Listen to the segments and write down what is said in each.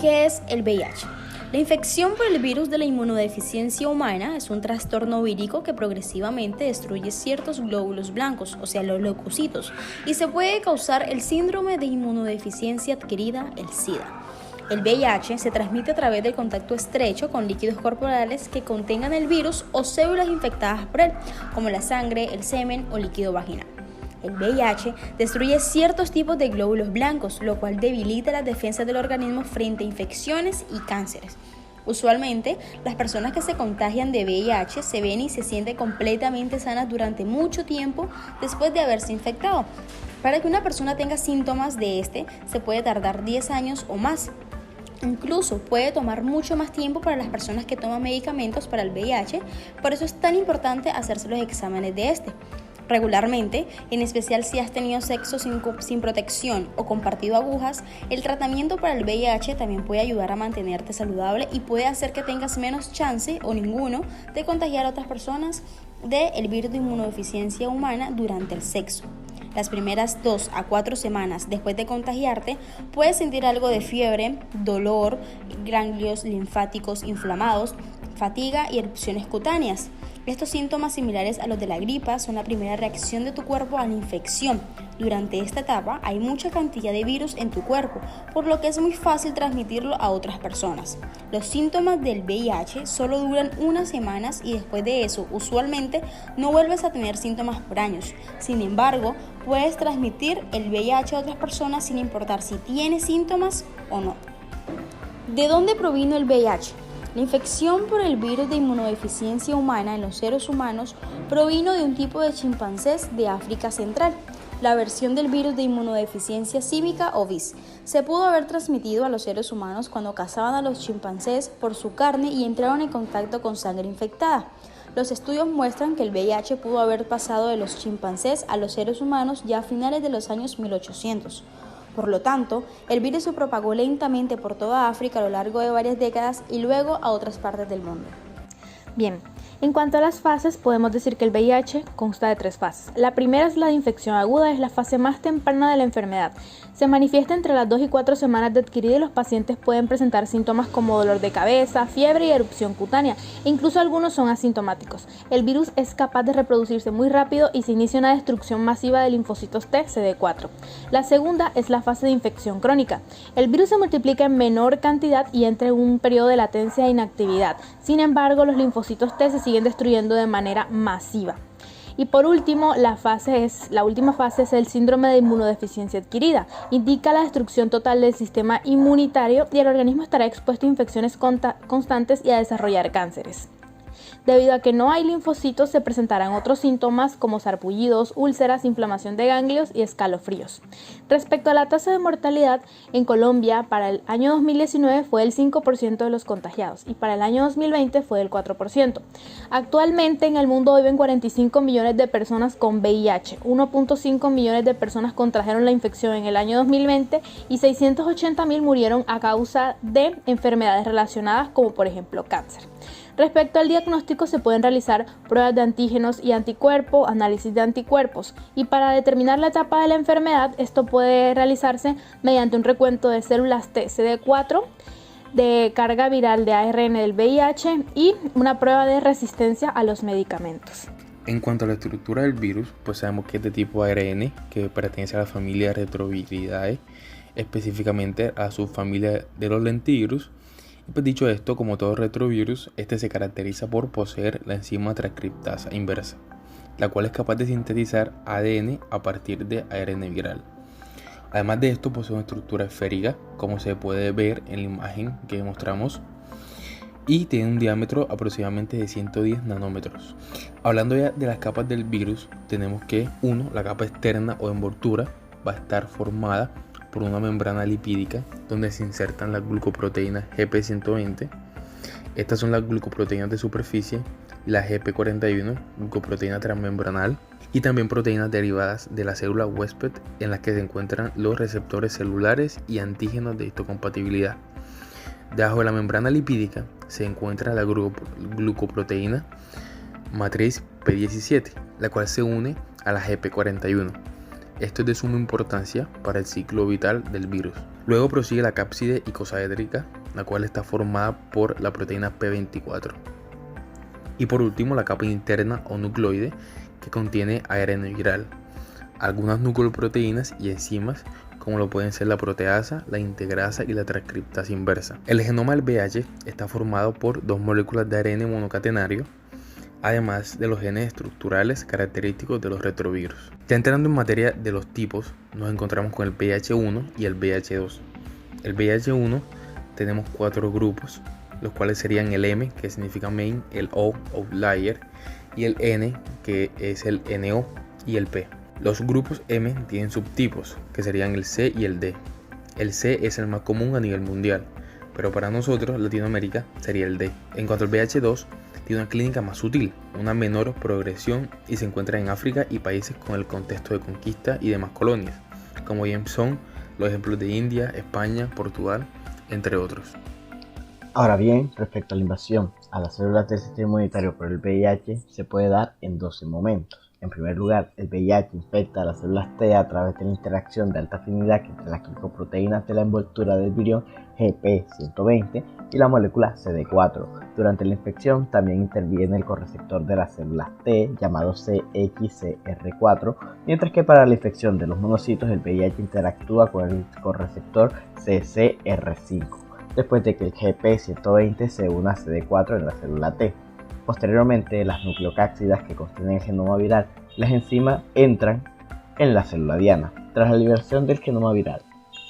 ¿Qué es el VIH? La infección por el virus de la inmunodeficiencia humana es un trastorno vírico que progresivamente destruye ciertos glóbulos blancos, o sea, los leucocitos, y se puede causar el síndrome de inmunodeficiencia adquirida, el SIDA. El VIH se transmite a través del contacto estrecho con líquidos corporales que contengan el virus o células infectadas por él, como la sangre, el semen o líquido vaginal. El VIH destruye ciertos tipos de glóbulos blancos, lo cual debilita las defensas del organismo frente a infecciones y cánceres. Usualmente, las personas que se contagian de VIH se ven y se sienten completamente sanas durante mucho tiempo después de haberse infectado. Para que una persona tenga síntomas de se puede tardar 10 años o más. Incluso puede tomar mucho más tiempo para las personas que toman medicamentos para el VIH, por eso es tan importante hacerse los exámenes de regularmente, en especial si has tenido sexo sin protección o compartido agujas. El tratamiento para el VIH también puede ayudar a mantenerte saludable y puede hacer que tengas menos chance o ninguno de contagiar a otras personas del virus de inmunodeficiencia humana durante el sexo. Las primeras 2 a 4 semanas después de contagiarte, puedes sentir algo de fiebre, dolor, ganglios linfáticos inflamados, fatiga y erupciones cutáneas. Estos síntomas, similares a los de la gripa, son la primera reacción de tu cuerpo a la infección. Durante esta etapa hay mucha cantidad de virus en tu cuerpo, por lo que es muy fácil transmitirlo a otras personas. Los síntomas del VIH solo duran unas semanas y después de eso, usualmente, no vuelves a tener síntomas por años. Sin embargo, puedes transmitir el VIH a otras personas sin importar si tienes síntomas o no. ¿De dónde provino el VIH? La infección por el virus de inmunodeficiencia humana en los seres humanos provino de un tipo de chimpancés de África Central. La versión del virus de inmunodeficiencia símica o VIS se pudo haber transmitido a los seres humanos cuando cazaban a los chimpancés por su carne y entraron en contacto con sangre infectada. Los estudios muestran que el VIH pudo haber pasado de los chimpancés a los seres humanos ya a finales de los años 1800. Por lo tanto, el virus se propagó lentamente por toda África a lo largo de varias décadas y luego a otras partes del mundo. Bien, en cuanto a las fases, podemos decir que el VIH consta de 3 fases. La primera es la de infección aguda, es la fase más temprana de la enfermedad. Se manifiesta entre las 2 y 4 semanas de adquirida y los pacientes pueden presentar síntomas como dolor de cabeza, fiebre y erupción cutánea. Incluso algunos son asintomáticos. El virus es capaz de reproducirse muy rápido y se inicia una destrucción masiva de linfocitos T, CD4. La segunda es la fase de infección crónica. El virus se multiplica en menor cantidad y entra en un periodo de latencia e inactividad. Sin embargo, los linfocitos T se siguen destruyendo de manera masiva. Y por último, la última fase es el síndrome de inmunodeficiencia adquirida. Indica la destrucción total del sistema inmunitario y el organismo estará expuesto a infecciones constantes y a desarrollar cánceres. Debido a que no hay linfocitos, se presentarán otros síntomas como sarpullidos, úlceras, inflamación de ganglios y escalofríos. Respecto a la tasa de mortalidad, en Colombia para el año 2019 fue del 5% de los contagiados y para el año 2020 fue del 4%. Actualmente en el mundo viven 45 millones de personas con VIH, 1.5 millones de personas contrajeron la infección en el año 2020 y 680.000 murieron a causa de enfermedades relacionadas como por ejemplo cáncer. Respecto al diagnóstico, se pueden realizar pruebas de antígenos y anticuerpos, análisis de anticuerpos, y para determinar la etapa de la enfermedad, esto puede realizarse mediante un recuento de células T, CD4, de carga viral de ARN del VIH y una prueba de resistencia a los medicamentos. En cuanto a la estructura del virus, pues sabemos que es de tipo ARN, que pertenece a la familia Retroviridae, específicamente a su familia de los lentivirus. Y pues dicho esto, como todo retrovirus, este se caracteriza por poseer la enzima transcriptasa inversa, la cual es capaz de sintetizar ADN a partir de ARN viral. Además de esto, posee una estructura esférica, como se puede ver en la imagen que mostramos, y tiene un diámetro aproximadamente de 110 nanómetros. Hablando ya de las capas del virus, tenemos que la capa externa o envoltura va a estar formada por una membrana lipídica donde se insertan las glucoproteínas GP120. Estas son las glucoproteínas de superficie, la GP41, glucoproteína transmembranal, y también proteínas derivadas de la célula huésped en las que se encuentran los receptores celulares y antígenos de histocompatibilidad. Debajo de la membrana lipídica se encuentra la glucoproteína matriz P17, la cual se une a la GP41. Esto es de suma importancia para el ciclo vital del virus. Luego prosigue la cápside icosaédrica, la cual está formada por la proteína P24. Y por último la capa interna o nucleoide, que contiene ARN viral, algunas nucleoproteínas y enzimas, como lo pueden ser la proteasa, la integrasa y la transcriptasa inversa. El genoma del VIH está formado por dos moléculas de ARN monocatenario, además de los genes estructurales característicos de los retrovirus. Ya entrando en materia de los tipos, nos encontramos con el VIH-1 y el VIH-2. El VIH-1 tenemos 4 grupos, los cuales serían el M, que significa main, el O, outlier, y el N, que es el NO, y el P. Los grupos M tienen subtipos, que serían el C y el D. El C es el más común a nivel mundial, pero para nosotros, Latinoamérica, sería el D. En cuanto al VIH-2, tiene una clínica más sutil, una menor progresión y se encuentra en África y países con el contexto de conquista y demás colonias, como bien son los ejemplos de India, España, Portugal, entre otros. Ahora bien, respecto a la invasión a las células del sistema inmunitario por el VIH, se puede dar en 12 momentos. En primer lugar, el VIH infecta a las células T a través de la interacción de alta afinidad entre las glicoproteínas de la envoltura del virión GP120 y la molécula CD4. Durante la infección también interviene el correceptor de las células T llamado CXCR4, mientras que para la infección de los monocitos el VIH interactúa con el correceptor CCR5, después de que el GP120 se una a CD4 en la célula T. Posteriormente, las nucleocápsidas que contienen el genoma viral, las enzimas entran en la célula diana. Tras la liberación del genoma viral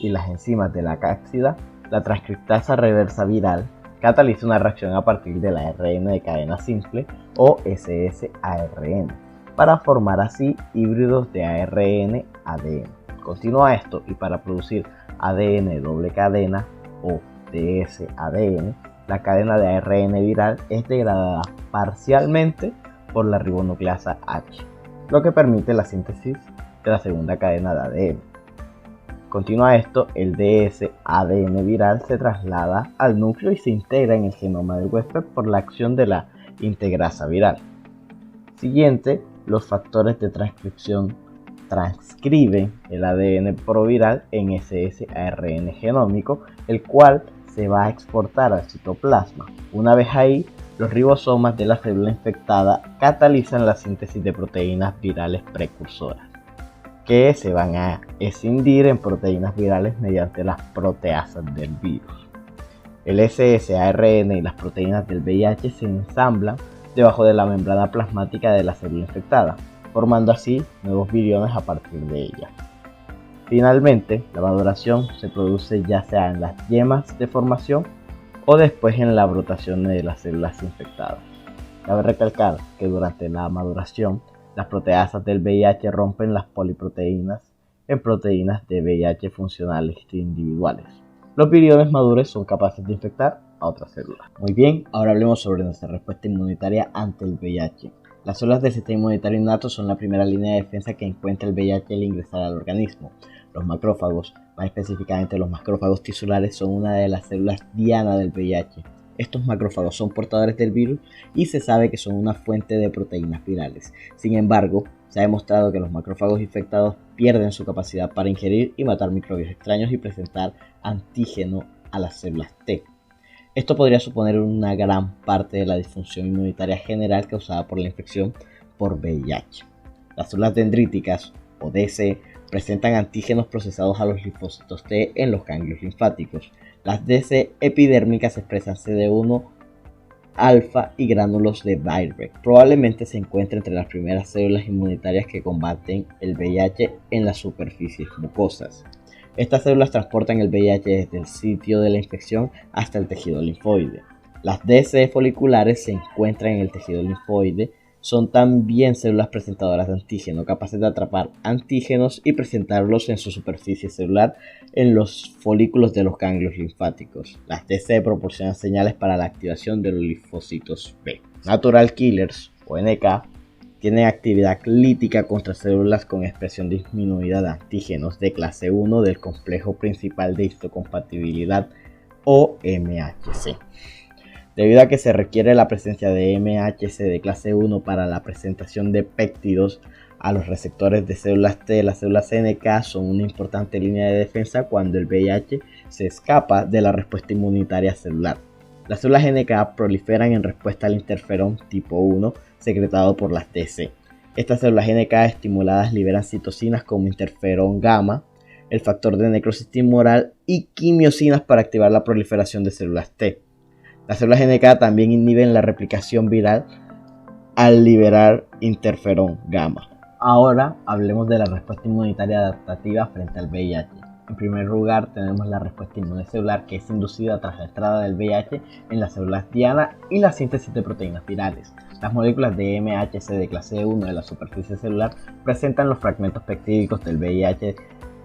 y las enzimas de la cápsida, la transcriptasa reversa viral cataliza una reacción a partir del ARN de cadena simple o ssARN para formar así híbridos de ARN-ADN. Continúa esto y para producir ADN doble cadena o dsADN, la cadena de ARN viral es degradada parcialmente por la ribonucleasa H, lo que permite la síntesis de la segunda cadena de ADN. Continúa esto, el dsADN viral se traslada al núcleo y se integra en el genoma del huésped por la acción de la integrasa viral. Siguiente, los factores de transcripción transcriben el ADN proviral en ssARN genómico, el cual se va a exportar al citoplasma. Una vez ahí, los ribosomas de la célula infectada catalizan la síntesis de proteínas virales precursoras, que se van a escindir en proteínas virales mediante las proteasas del virus. El ssARN y las proteínas del VIH se ensamblan debajo de la membrana plasmática de la célula infectada, formando así nuevos viriones a partir de ella. Finalmente, la maduración se produce ya sea en las yemas de formación o después en la brotación de las células infectadas. Cabe recalcar que durante la maduración, las proteasas del VIH rompen las poliproteínas en proteínas de VIH funcionales e individuales. Los viriones maduros son capaces de infectar a otras células. Muy bien, ahora hablemos sobre nuestra respuesta inmunitaria ante el VIH. Las células del sistema inmunitario innato son la primera línea de defensa que encuentra el VIH al ingresar al organismo. Los macrófagos, más específicamente los macrófagos tisulares, son una de las células diana del VIH. Estos macrófagos son portadores del virus y se sabe que son una fuente de proteínas virales. Sin embargo, se ha demostrado que los macrófagos infectados pierden su capacidad para ingerir y matar microbios extraños y presentar antígeno a las células T. Esto podría suponer una gran parte de la disfunción inmunitaria general causada por la infección por VIH. Las células dendríticas, o DC, presentan antígenos procesados a los linfocitos T en los ganglios linfáticos. Las DC epidérmicas expresan CD1 alfa y gránulos de Birbeck. Probablemente se encuentre entre las primeras células inmunitarias que combaten el VIH en las superficies mucosas. Estas células transportan el VIH desde el sitio de la infección hasta el tejido linfoide. Las DC foliculares se encuentran en el tejido linfoide. Son también células presentadoras de antígeno, capaces de atrapar antígenos y presentarlos en su superficie celular en los folículos de los ganglios linfáticos. Las DC proporcionan señales para la activación de los linfocitos B. Natural killers, o NK, tienen actividad lítica contra células con expresión disminuida de antígenos de clase 1 del complejo principal de histocompatibilidad, o MHC. Debido a que se requiere la presencia de MHC de clase 1 para la presentación de péptidos a los receptores de células T. Las células NK son una importante línea de defensa cuando el VIH se escapa de la respuesta inmunitaria celular. Las células NK proliferan en respuesta al interferón tipo 1 secretado por las TC. Estas células NK estimuladas liberan citocinas como interferón gamma, el factor de necrosis tumoral y quimiosinas para activar la proliferación de células T. Las células NK también inhiben la replicación viral al liberar interferón gamma. Ahora hablemos de la respuesta inmunitaria adaptativa frente al VIH. En primer lugar tenemos la respuesta inmunecelular, que es inducida tras la entrada del VIH en las células diana y la síntesis de proteínas virales. Las moléculas de MHC de clase 1 de la superficie celular presentan los fragmentos peptídicos del VIH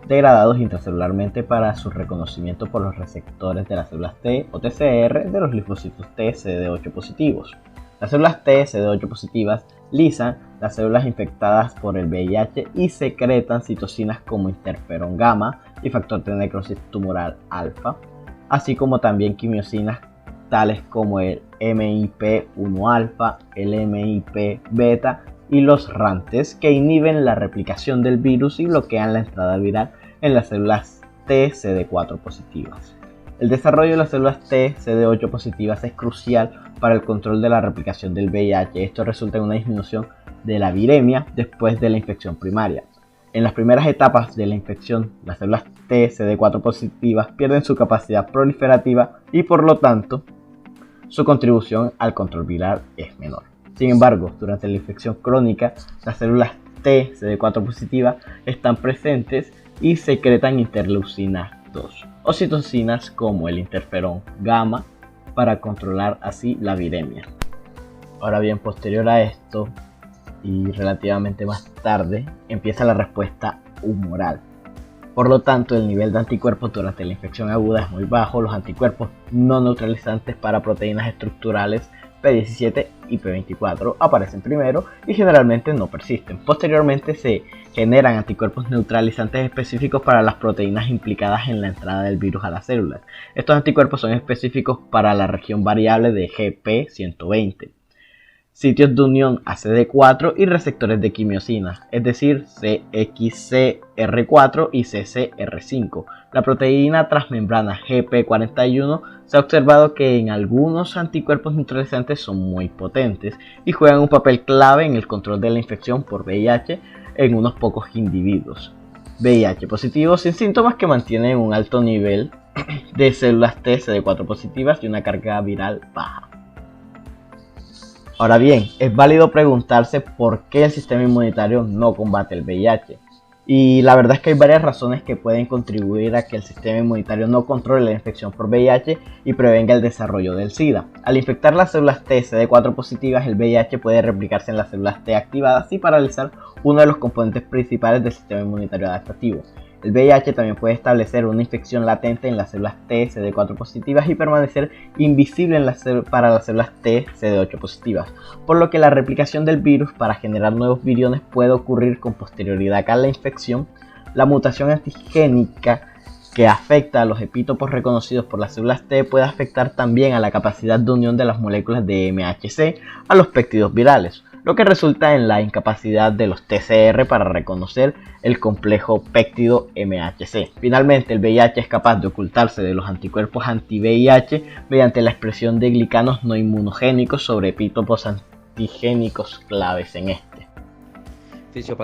degradados intracelularmente para su reconocimiento por los receptores de las células T o TCR de los linfocitos T CD8 positivos. Las células T CD8 positivas lisan las células infectadas por el VIH y secretan citocinas como interferón gamma y factor de necrosis tumoral alfa, así como también quimiosinas tales como el MIP1 alfa, el MIP beta y los RANTES, que inhiben la replicación del virus y bloquean la entrada viral en las células T CD4 positivas. El desarrollo de las células T CD8 positivas es crucial para el control de la replicación del VIH. Esto resulta en una disminución de la viremia después de la infección primaria. En las primeras etapas de la infección, las células T CD4 positivas pierden su capacidad proliferativa y por lo tanto su contribución al control viral es menor. Sin embargo, durante la infección crónica, las células T CD4 positivas están presentes y secretan interleucina 2 o citocinas como el interferón gamma para controlar así la viremia. Ahora bien, posterior a esto y relativamente más tarde, empieza la respuesta humoral. Por lo tanto, el nivel de anticuerpos durante la infección aguda es muy bajo. Los anticuerpos no neutralizantes para proteínas estructurales P17 y P24 aparecen primero y generalmente no persisten. Posteriormente se generan anticuerpos neutralizantes específicos para las proteínas implicadas en la entrada del virus a las células. Estos anticuerpos son específicos para la región variable de GP120, sitios de unión a CD4 y receptores de quimiosinas, es decir, CXCR4 y CCR5. La proteína transmembrana GP41 se ha observado que en algunos anticuerpos neutralizantes son muy potentes y juegan un papel clave en el control de la infección por VIH en unos pocos individuos. VIH positivos sin síntomas que mantienen un alto nivel de células T CD4 positivas y una carga viral baja. Ahora bien, es válido preguntarse por qué el sistema inmunitario no combate el VIH. Y la verdad es que hay varias razones que pueden contribuir a que el sistema inmunitario no controle la infección por VIH y prevenga el desarrollo del SIDA. Al infectar las células T CD4 positivas, el VIH puede replicarse en las células T activadas y paralizar uno de los componentes principales del sistema inmunitario adaptativo. El VIH también puede establecer una infección latente en las células T CD4 positivas y permanecer invisible para las células T CD8 positivas, por lo que la replicación del virus para generar nuevos viriones puede ocurrir con posterioridad a la infección. La mutación antigénica que afecta a los epítopos reconocidos por las células T puede afectar también a la capacidad de unión de las moléculas de MHC a los péptidos virales, lo que resulta en la incapacidad de los TCR para reconocer el complejo péptido MHC. Finalmente, el VIH es capaz de ocultarse de los anticuerpos anti-VIH mediante la expresión de glicanos no inmunogénicos sobre epítopos antigénicos claves en este.